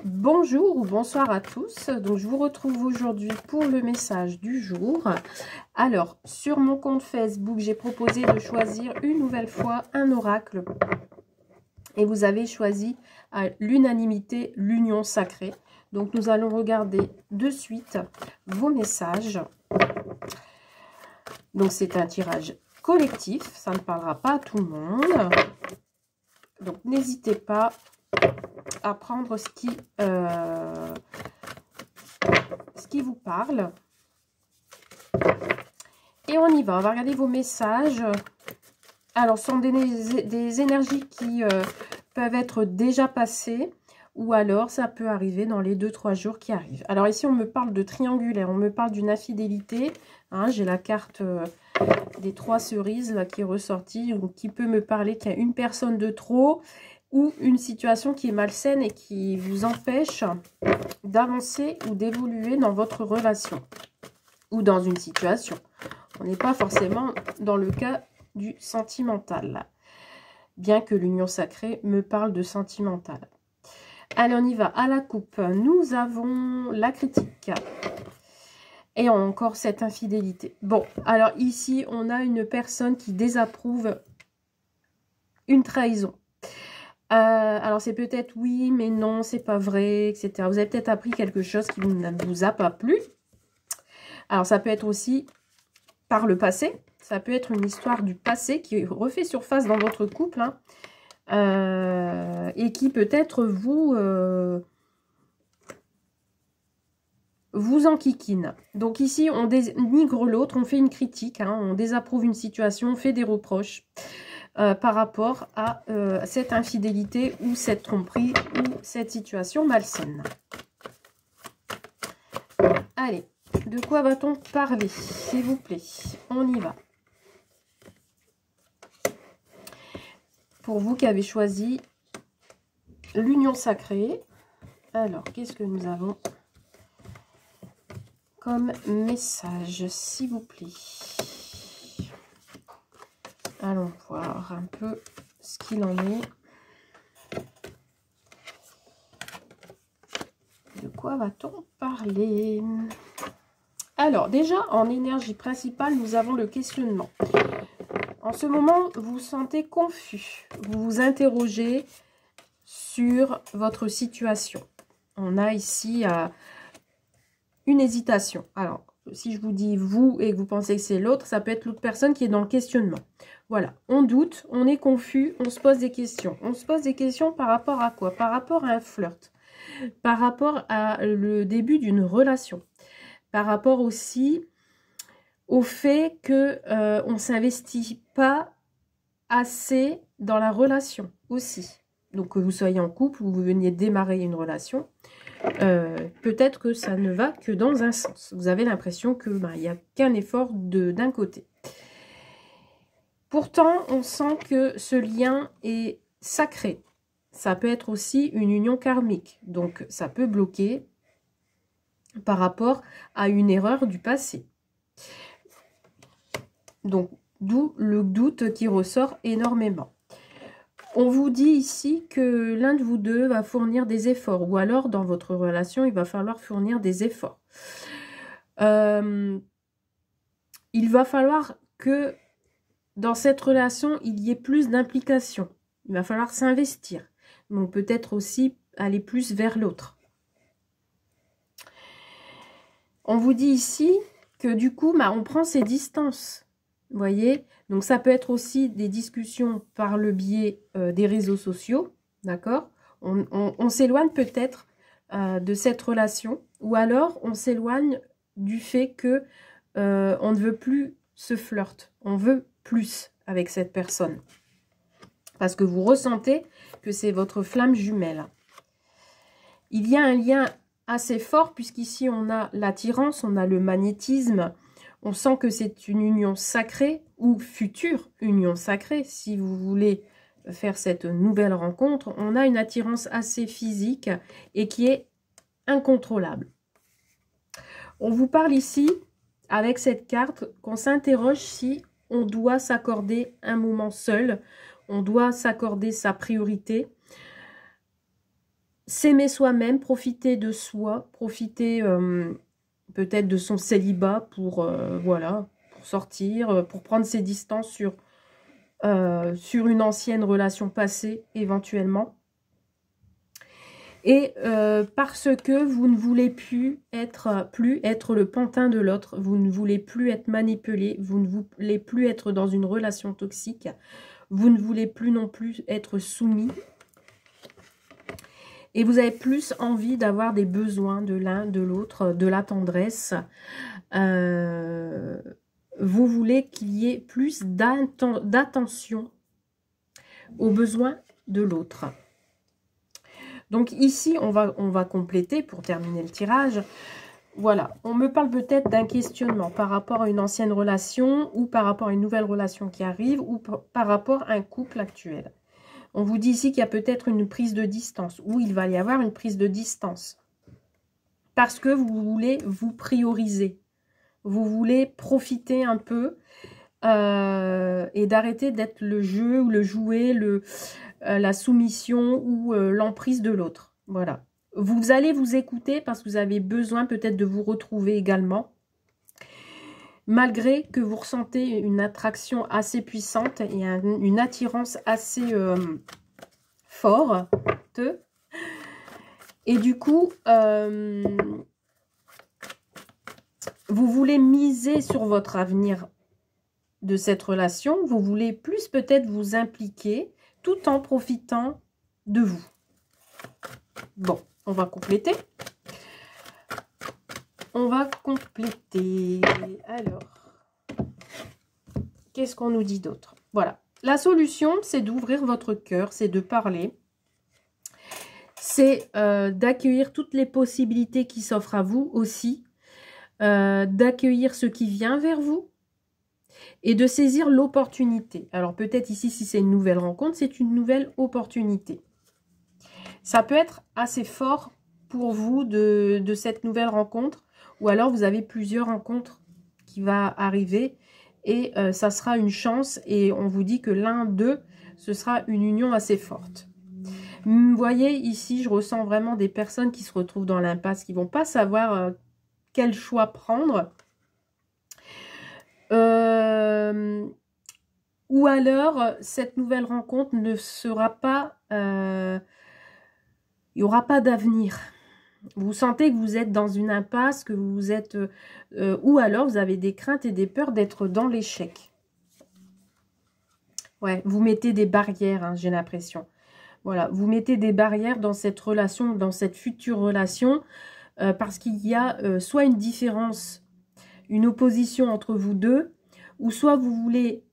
Bonjour ou bonsoir à tous, donc je vous retrouve aujourd'hui pour le message du jour. Alors, sur mon compte Facebook, j'ai proposé de choisir une nouvelle fois un oracle. Et vous avez choisi à l'unanimité l'union sacrée. Donc nous allons regarder de suite vos messages. Donc c'est un tirage collectif, ça ne parlera pas à tout le monde. Donc n'hésitez pas à prendre ce qui vous parle. Et on y va, on va regarder vos messages. Alors, ce sont des énergies qui peuvent être déjà passées, ou alors ça peut arriver dans les 2-3 jours qui arrivent. Alors ici, on me parle de triangulaire, on me parle d'une infidélité. Hein, j'ai la carte des 3 cerises là, qui est ressortie, donc, qui peut me parler qu'il y a une personne de trop, ou une situation qui est malsaine et qui vous empêche d'avancer ou d'évoluer dans votre relation, ou dans une situation. On n'est pas forcément dans le cas du sentimental, bien que l'union sacrée me parle de sentimental. Allez, on y va. À la coupe, nous avons la critique. Et encore cette infidélité. Bon, alors ici, on a une personne qui désapprouve une trahison. Alors, c'est peut-être oui, mais non, c'est pas vrai, etc. Vous avez peut-être appris quelque chose qui ne vous a pas plu. Alors, ça peut être aussi par le passé. Ça peut être une histoire du passé qui refait surface dans votre couple. Hein, et qui peut-être vous enquiquine. Donc ici, on dénigre l'autre, on fait une critique, hein, on désapprouve une situation, on fait des reproches par rapport à cette infidélité ou cette tromperie ou cette situation malsaine. Allez, de quoi va-t-on parler, s'il vous plaît? On y va. Pour vous qui avez choisi l'union sacrée, alors, qu'est-ce que nous avons comme message, s'il vous plaît? Allons voir un peu ce qu'il en est. De quoi va-t-on parler? Alors, déjà, en énergie principale, nous avons le questionnement. En ce moment, vous vous sentez confus. Vous vous interrogez sur votre situation. On a ici une hésitation. Alors, si je vous dis vous et que vous pensez que c'est l'autre, ça peut être l'autre personne qui est dans le questionnement. Voilà, on doute, on est confus, on se pose des questions. On se pose des questions par rapport à quoi? Par rapport à un flirt, par rapport à le début d'une relation, par rapport aussi au fait que on ne s'investit pas assez dans la relation aussi. Donc que vous soyez en couple ou vous veniez de démarrer une relation, peut-être que ça ne va que dans un sens. Vous avez l'impression que il n'y a qu'un effort d'un côté. Pourtant, on sent que ce lien est sacré. Ça peut être aussi une union karmique. Donc, ça peut bloquer par rapport à une erreur du passé. Donc, d'où le doute qui ressort énormément. On vous dit ici que l'un de vous deux va fournir des efforts. Ou alors, dans votre relation, il va falloir fournir des efforts. Il va falloir que dans cette relation, il y ait plus d'implication. Il va falloir s'investir. Donc peut-être aussi aller plus vers l'autre. On vous dit ici que du coup, on prend ses distances. Vous voyez? Donc ça peut être aussi des discussions par le biais des réseaux sociaux. D'accord? On s'éloigne peut-être de cette relation. Ou alors, on s'éloigne du fait que on ne veut plus ce flirt. On veut plus avec cette personne. Parce que vous ressentez que c'est votre flamme jumelle. Il y a un lien assez fort, puisqu'ici on a l'attirance, on a le magnétisme. On sent que c'est une union sacrée, ou future union sacrée, si vous voulez faire cette nouvelle rencontre. On a une attirance assez physique et qui est incontrôlable. On vous parle ici, avec cette carte, qu'on s'interroge si on doit s'accorder un moment seul, on doit s'accorder sa priorité. s'aimer soi-même, profiter de soi, profiter peut-être de son célibat pour, voilà, pour sortir, pour prendre ses distances sur une ancienne relation passée, éventuellement. Et parce que vous ne voulez plus être le pantin de l'autre, vous ne voulez plus être manipulé, vous ne voulez plus être dans une relation toxique, vous ne voulez plus non plus être soumis. Et vous avez plus envie d'avoir des besoins de l'un, de l'autre, de la tendresse. Vous voulez qu'il y ait plus d'attention aux besoins de l'autre. Donc ici, on va compléter pour terminer le tirage. Voilà, on me parle peut-être d'un questionnement par rapport à une ancienne relation ou par rapport à une nouvelle relation qui arrive ou par rapport à un couple actuel. On vous dit ici qu'il y a peut-être une prise de distance ou il va y avoir une prise de distance parce que vous voulez vous prioriser. Vous voulez profiter un peu et d'arrêter d'être le jeu ou le jouet, la soumission ou l'emprise de l'autre. Voilà. Vous allez vous écouter parce que vous avez besoin peut-être de vous retrouver également. Malgré que vous ressentez une attraction assez puissante et une attirance assez forte. Et du coup, vous voulez miser sur votre avenir de cette relation. Vous voulez plus peut-être vous impliquer tout en profitant de vous. Bon, on va compléter. On va compléter. Alors, qu'est-ce qu'on nous dit d'autre? Voilà. La solution, c'est d'ouvrir votre cœur, c'est de parler. C'est d'accueillir toutes les possibilités qui s'offrent à vous aussi. D'accueillir ce qui vient vers vous. Et de saisir l'opportunité. Alors peut-être ici, si c'est une nouvelle rencontre, c'est une nouvelle opportunité. Ça peut être assez fort pour vous de cette nouvelle rencontre. Ou alors vous avez plusieurs rencontres qui vont arriver. Et ça sera une chance. Et on vous dit que l'un d'eux, ce sera une union assez forte. Vous voyez, ici, je ressens vraiment des personnes qui se retrouvent dans l'impasse, qui ne vont pas savoir quel choix prendre. Ou alors, cette nouvelle rencontre ne sera pas... il n'y aura pas d'avenir. Vous sentez que vous êtes dans une impasse, que vous êtes... ou alors, vous avez des craintes et des peurs d'être dans l'échec. Ouais, vous mettez des barrières, hein, j'ai l'impression. Voilà, vous mettez des barrières dans cette relation, dans cette future relation, parce qu'il y a soit une différence, une opposition entre vous deux, ou soit vous voulez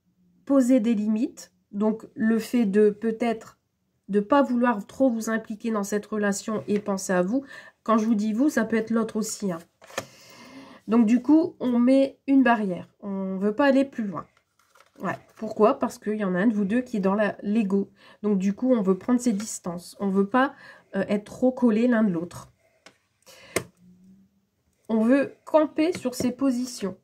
poser des limites. Donc, le fait de peut-être de ne pas vouloir trop vous impliquer dans cette relation et penser à vous. Quand je vous dis vous, ça peut être l'autre aussi. Hein. Donc, du coup, on met une barrière. On ne veut pas aller plus loin. Ouais. Pourquoi? Parce qu'il y en a un de vous deux qui est dans l'ego. Donc, du coup, on veut prendre ses distances. On ne veut pas être trop collés l'un de l'autre. On veut camper sur ses positions.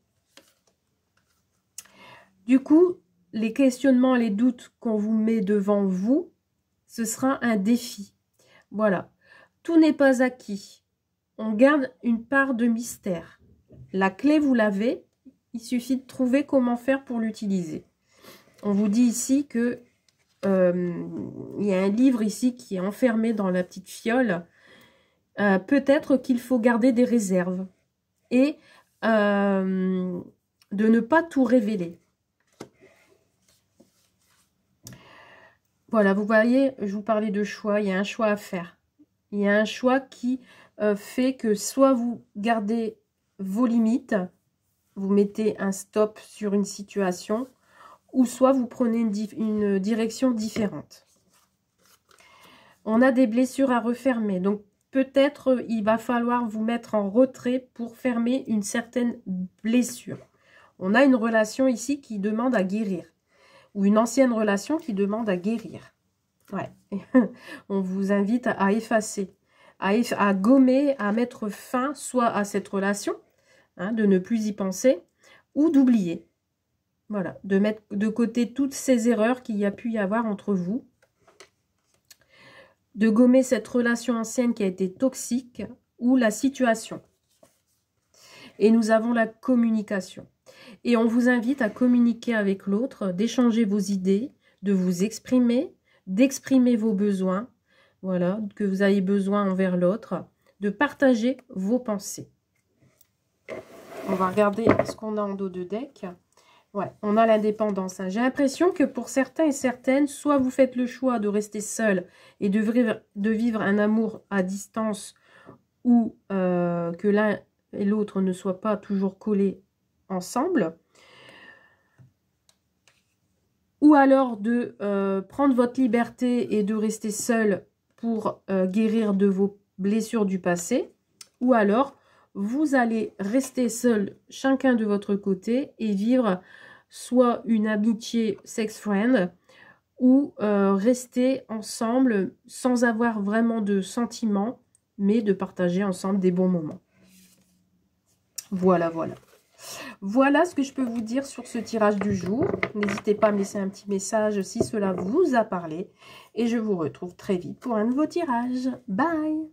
Du coup, les questionnements, les doutes qu'on vous met devant vous, ce sera un défi. Voilà. Tout n'est pas acquis. On garde une part de mystère. La clé, vous l'avez. Il suffit de trouver comment faire pour l'utiliser. On vous dit ici que il y a un livre ici qui est enfermé dans la petite fiole. Peut-être qu'il faut garder des réserves. Et de ne pas tout révéler. Voilà, vous voyez, je vous parlais de choix. Il y a un choix à faire. Il y a un choix qui fait que soit vous gardez vos limites, vous mettez un stop sur une situation, ou soit vous prenez une direction différente. On a des blessures à refermer, donc peut-être il va falloir vous mettre en retrait pour fermer une certaine blessure. On a une relation ici qui demande à guérir, ou une ancienne relation qui demande à guérir. Ouais, on vous invite à effacer, à gommer, à mettre fin soit à cette relation, hein, de ne plus y penser, ou d'oublier. Voilà, de mettre de côté toutes ces erreurs qu'il y a pu y avoir entre vous. de gommer cette relation ancienne qui a été toxique ou la situation. Et nous avons la communication. Et on vous invite à communiquer avec l'autre, d'échanger vos idées, de vous exprimer, d'exprimer vos besoins, voilà, que vous avez besoin envers l'autre, de partager vos pensées. On va regarder ce qu'on a en dos de deck. Ouais, on a l'indépendance. Hein. J'ai l'impression que pour certains et certaines, soit vous faites le choix de rester seul et de vivre un amour à distance ou que l'un et l'autre ne soient pas toujours collés ensemble. Ou alors de prendre votre liberté et de rester seul pour guérir de vos blessures du passé. Ou alors, vous allez rester seul chacun de votre côté et vivre soit une amitié sex-friend ou rester ensemble sans avoir vraiment de sentiments, mais de partager ensemble des bons moments. Voilà, voilà. Voilà ce que je peux vous dire sur ce tirage du jour. N'hésitez pas à me laisser un petit message si cela vous a parlé. Et je vous retrouve très vite pour un nouveau tirage. Bye!